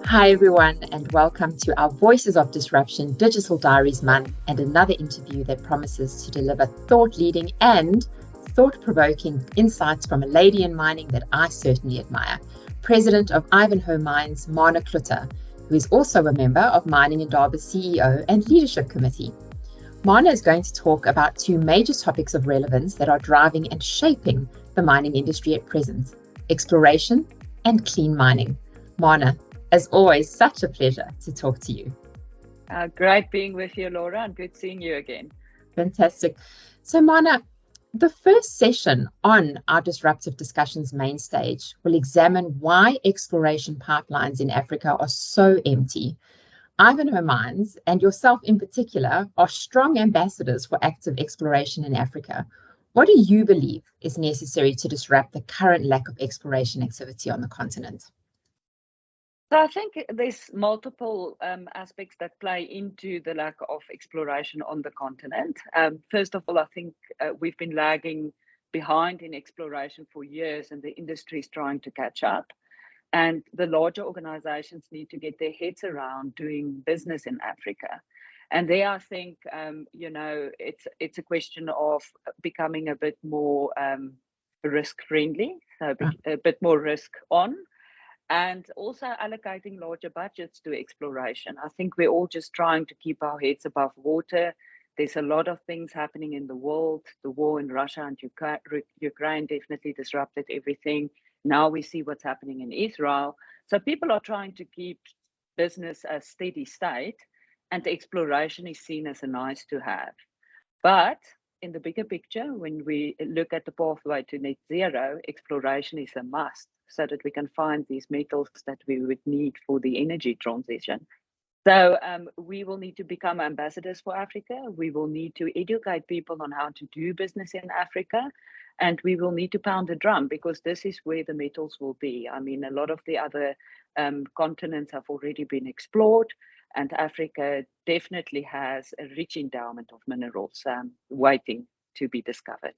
Hi everyone, and welcome to our Voices of Disruption Digital Diaries month and another interview that promises to deliver thought-leading and thought-provoking insights from a lady in mining that I certainly admire, President of Ivanhoes Mines, Marna Cloete, who is also a member of Mining Indaba's CEO and Leadership Committee. Marna is going to talk about two major topics of relevance that are driving and shaping the mining industry at present: exploration and clean mining. Marna, as always, such a pleasure to talk to you. Great being with you, Laura, and good seeing you again. Fantastic. So, Marna, the first session on our Disruptive Discussions main stage will examine why exploration pipelines in Africa are so empty. Ivanhoes Mines, and yourself in particular, are strong ambassadors for active exploration in Africa. What do you believe is necessary to disrupt the current lack of exploration activity on the continent? So I think there's multiple aspects that play into the lack of exploration on the continent. First of all, I think we've been lagging behind in exploration for years, and the industry is trying to catch up. And the larger organizations need to get their heads around doing business in Africa. And there, I think, it's a question of becoming a bit more risk friendly, so a bit more risk on. And also allocating larger budgets to exploration. I think we're all just trying to keep our heads above water. There's a lot of things happening in the world. The war in Russia and Ukraine definitely disrupted everything. Now we see what's happening in Israel. So people are trying to keep business a steady state, and exploration is seen as a nice to have. But in the bigger picture, when we look at the pathway to net zero, exploration is a must, so that we can find these metals that we would need for the energy transition. So we will need to become ambassadors for Africa. We will need to educate people on how to do business in Africa. And we will need to pound the drum, because this is where the metals will be. I mean, a lot of the other continents have already been explored, and Africa definitely has a rich endowment of minerals waiting to be discovered.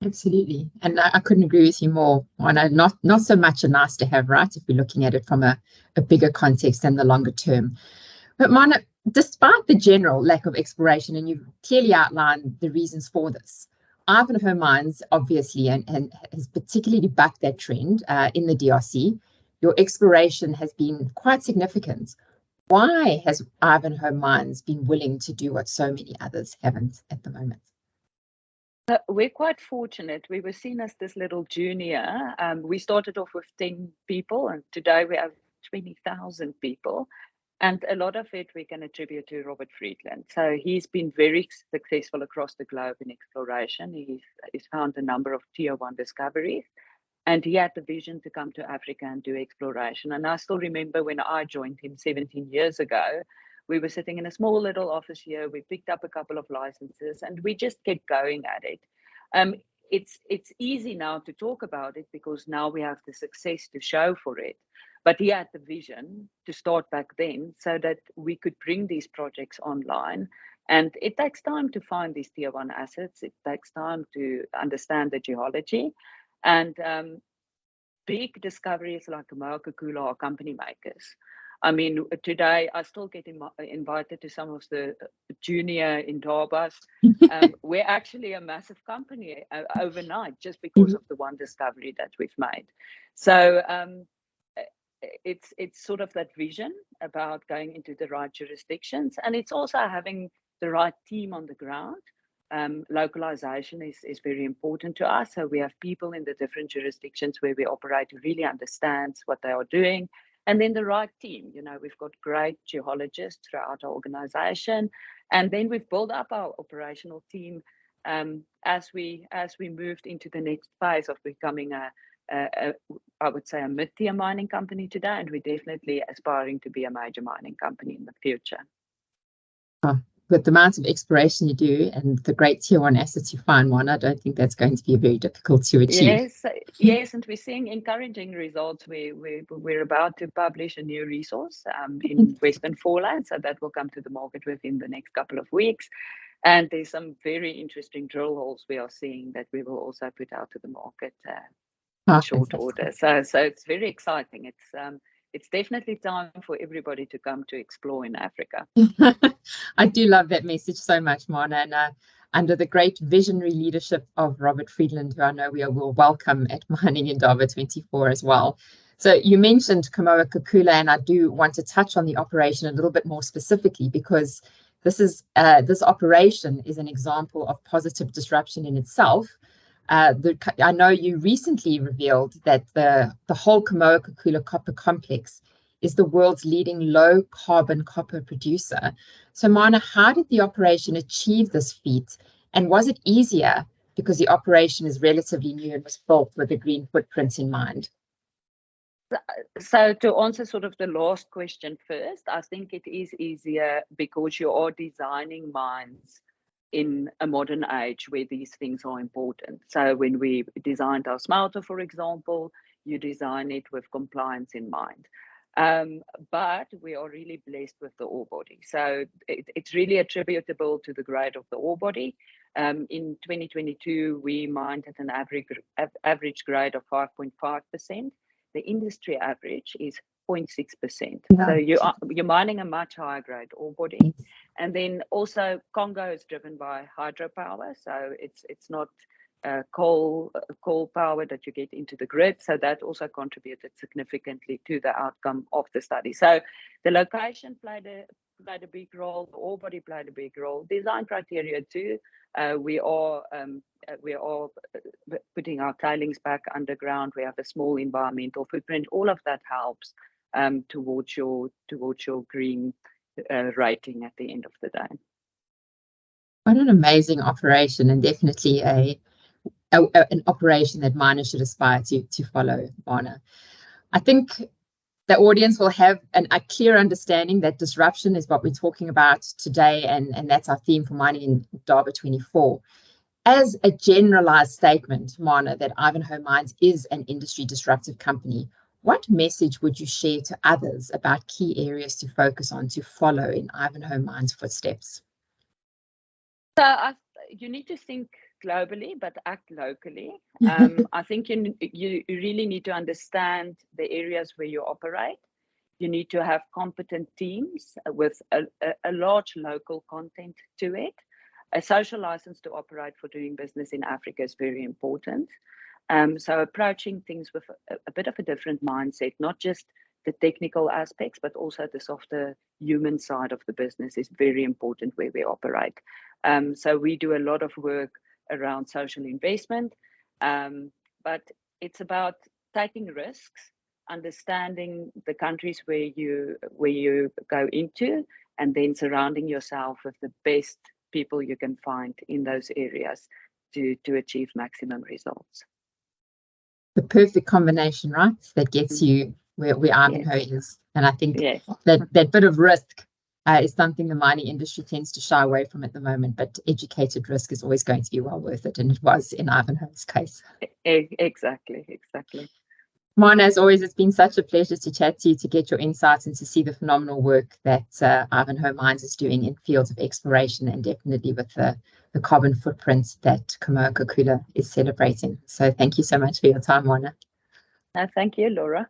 Absolutely. And I couldn't agree with you more. Not so much a nice to have, right, if we're looking at it from a bigger context and the longer term. But Marna, despite the general lack of exploration, and you've clearly outlined the reasons for this, Ivanhoes Mines, obviously, and has particularly bucked that trend in the DRC. Your exploration has been quite significant. Why has Ivanhoes Mines been willing to do what so many others haven't at the moment? We're quite fortunate. We were seen as this little junior. We started off with 10 people, and today we have 20,000 people. And a lot of it we can attribute to Robert Friedland. So he's been very successful across the globe in exploration. He's found a number of tier one discoveries, and he had the vision to come to Africa and do exploration. And I still remember when I joined him 17 years ago, we were sitting in a small little office here. We picked up a couple of licenses, and we just kept going at it. It's easy now to talk about it, because now we have the success to show for it. But he had the vision to start back then, so that we could bring these projects online. And it takes time to find these tier one assets. It takes time to understand the geology. And big discoveries like Kamoa-Kakula are company makers. I mean, today I still get invited to some of the junior Indabas. We're actually a massive company overnight, just because of the one discovery that we've made. So it's sort of that vision about going into the right jurisdictions, and it's also having the right team on the ground. Localization is very important to us. So we have people in the different jurisdictions where we operate who really understands what they are doing. And then the right team. We've got great geologists throughout our organization. And then we've built up our operational team as we moved into the next phase of becoming I would say a mid-tier mining company today. And we're definitely aspiring to be a major mining company in the future. With the amount of exploration you do and the great tier one assets you find, one, I don't think that's going to be very difficult to achieve. Yes, and we're seeing encouraging results. We're about to publish a new resource in Western Foreland, so that will come to the market within the next couple of weeks. And there's some very interesting drill holes we are seeing that we will also put out to the market in short order. So it's very exciting. it's definitely time for everybody to come to explore in Africa. I do love that message so much, Marna, and under the great visionary leadership of Robert Friedland, who I know we will welcome at Mining Indaba 24 as well. So you mentioned Kamoa-Kakula, and I do want to touch on the operation a little bit more specifically, because this operation is an example of positive disruption in itself. I know you recently revealed that the whole Kamoa-Kakula copper complex is the world's leading low carbon copper producer. So Marna, how did the operation achieve this feat? And was it easier because the operation is relatively new and was built with a green footprint in mind? So to answer sort of the last question first, I think it is easier because you are designing mines in a modern age where these things are important. So when we designed our smelter, for example, you design it with compliance in mind. But we are really blessed with the ore body. So it's really attributable to the grade of the ore body. In 2022, we mined at an average grade of 5.5%. The industry average is 0.6%. Yeah. So you're mining a much higher grade ore body. And then also Congo is driven by hydropower. So it's not coal power that you get into the grid. So that also contributed significantly to the outcome of the study. So the location played a big role, the ore body played a big role, design criteria too. We are putting our tailings back underground. We have a small environmental footprint. All of that helps towards your green rating at the end of the day. What an amazing operation, and definitely an operation that miners should aspire to follow, Marna. I think the audience will have a clear understanding that disruption is what we're talking about today, and that's our theme for Mining Indaba 24. As a generalized statement, Marna, that Ivanhoe Mines is an industry disruptive company, what message would you share to others about key areas to focus on to follow in Ivanhoe Mines' footsteps? So you need to think globally, but act locally. I think you really need to understand the areas where you operate. You need to have competent teams with a large local content to it. A social license to operate for doing business in Africa is very important. So approaching things with a bit of a different mindset, not just the technical aspects, but also the softer human side of the business is very important where we operate. So we do a lot of work around social investment, but it's about taking risks, understanding the countries where you go into, and then surrounding yourself with the best people you can find in those areas to achieve maximum results. The perfect combination, right? That gets you where Ivanhoe is. And I think that bit of risk is something the mining industry tends to shy away from at the moment, but educated risk is always going to be well worth it, and it was in Ivanhoe's case. Exactly. Marna, as always, it's been such a pleasure to chat to you, to get your insights and to see the phenomenal work that Ivanhoe Mines is doing in fields of exploration, and definitely with the carbon footprint that Kamoa-Kakula is celebrating. So thank you so much for your time, Marna. Thank you, Laura.